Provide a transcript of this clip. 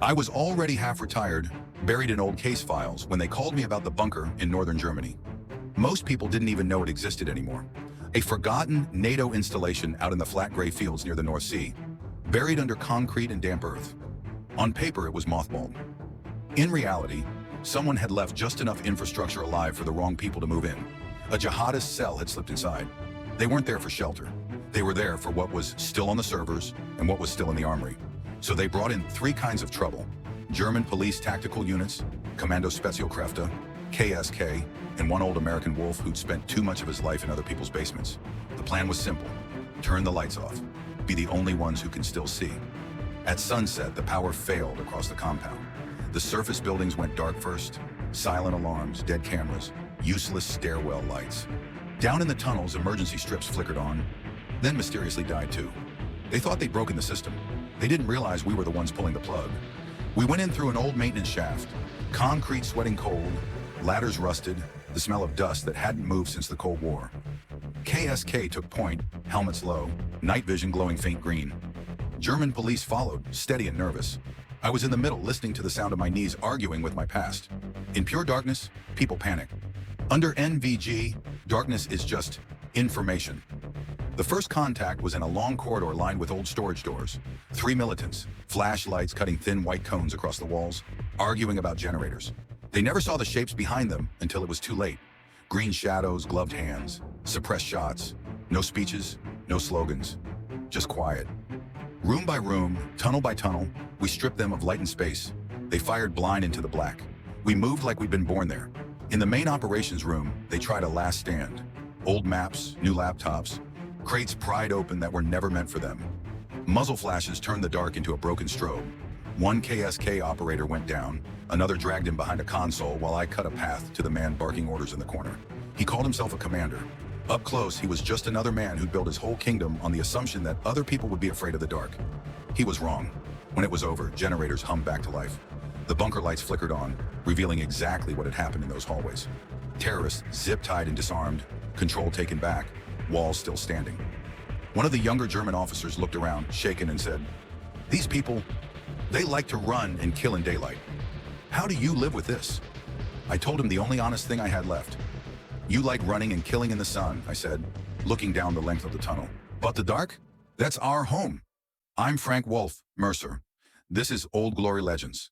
I was already half retired, buried in old case files, when they called me about the bunker in northern Germany. Most people didn't even know it existed anymore. A forgotten NATO installation out in the flat gray fields near the North Sea, buried under concrete and damp earth. On paper, it was mothballed. In reality, someone had left just enough infrastructure alive for the wrong people to move in. A jihadist cell had slipped inside. They weren't there for shelter. They were there for what was still on the servers and what was still in the armory. So they brought in three kinds of trouble: German police tactical units, Kommando Spezialkräfte, KSK, and one old American wolf who'd spent too much of his life in other people's basements. The plan was simple: turn the lights off, be the only ones who can still see. At sunset, the power failed across the compound. The surface buildings went dark first: silent alarms, dead cameras, useless stairwell lights. Down in the tunnels, emergency strips flickered on, then mysteriously died too. They thought they'd broken the system. They didn't realize we were the ones pulling the plug. We went in through an old maintenance shaft, concrete sweating cold, ladders rusted, the smell of dust that hadn't moved since the Cold War. KSK took point, helmets low, night vision glowing faint green. German police followed, steady and nervous. I was in the middle, listening to the sound of my knees arguing with my past. In pure darkness, people panic. Under NVG, darkness is just information. The first contact was in a long corridor lined with old storage doors. Three militants, flashlights cutting thin white cones across the walls, arguing about generators. They never saw the shapes behind them until it was too late. Green shadows, gloved hands, suppressed shots. No speeches, no slogans, just quiet. Room by room, tunnel by tunnel, we stripped them of light and space. They fired blind into the black. We moved like we'd been born there. In the main operations room, they tried a last stand. Old maps, new laptops, crates pried open that were never meant for them. Muzzle flashes turned the dark into a broken strobe. One KSK operator went down, another dragged him behind a console while I cut a path to the man barking orders in the corner. He called himself a commander. Up close, he was just another man who'd built his whole kingdom on the assumption that other people would be afraid of the dark. He was wrong. When it was over, generators hummed back to life. The bunker lights flickered on, revealing exactly what had happened in those hallways. Terrorists zip-tied and disarmed, control taken back, walls still standing. One of the younger German officers looked around, shaken, and said, "These people, they like to run and kill in daylight. How do you live with this?" I told him the only honest thing I had left. "You like running and killing in the sun," I said, looking down the length of the tunnel. "But the dark? That's our home." I'm Frank Wolf, Mercer. This is Old Glory Legends.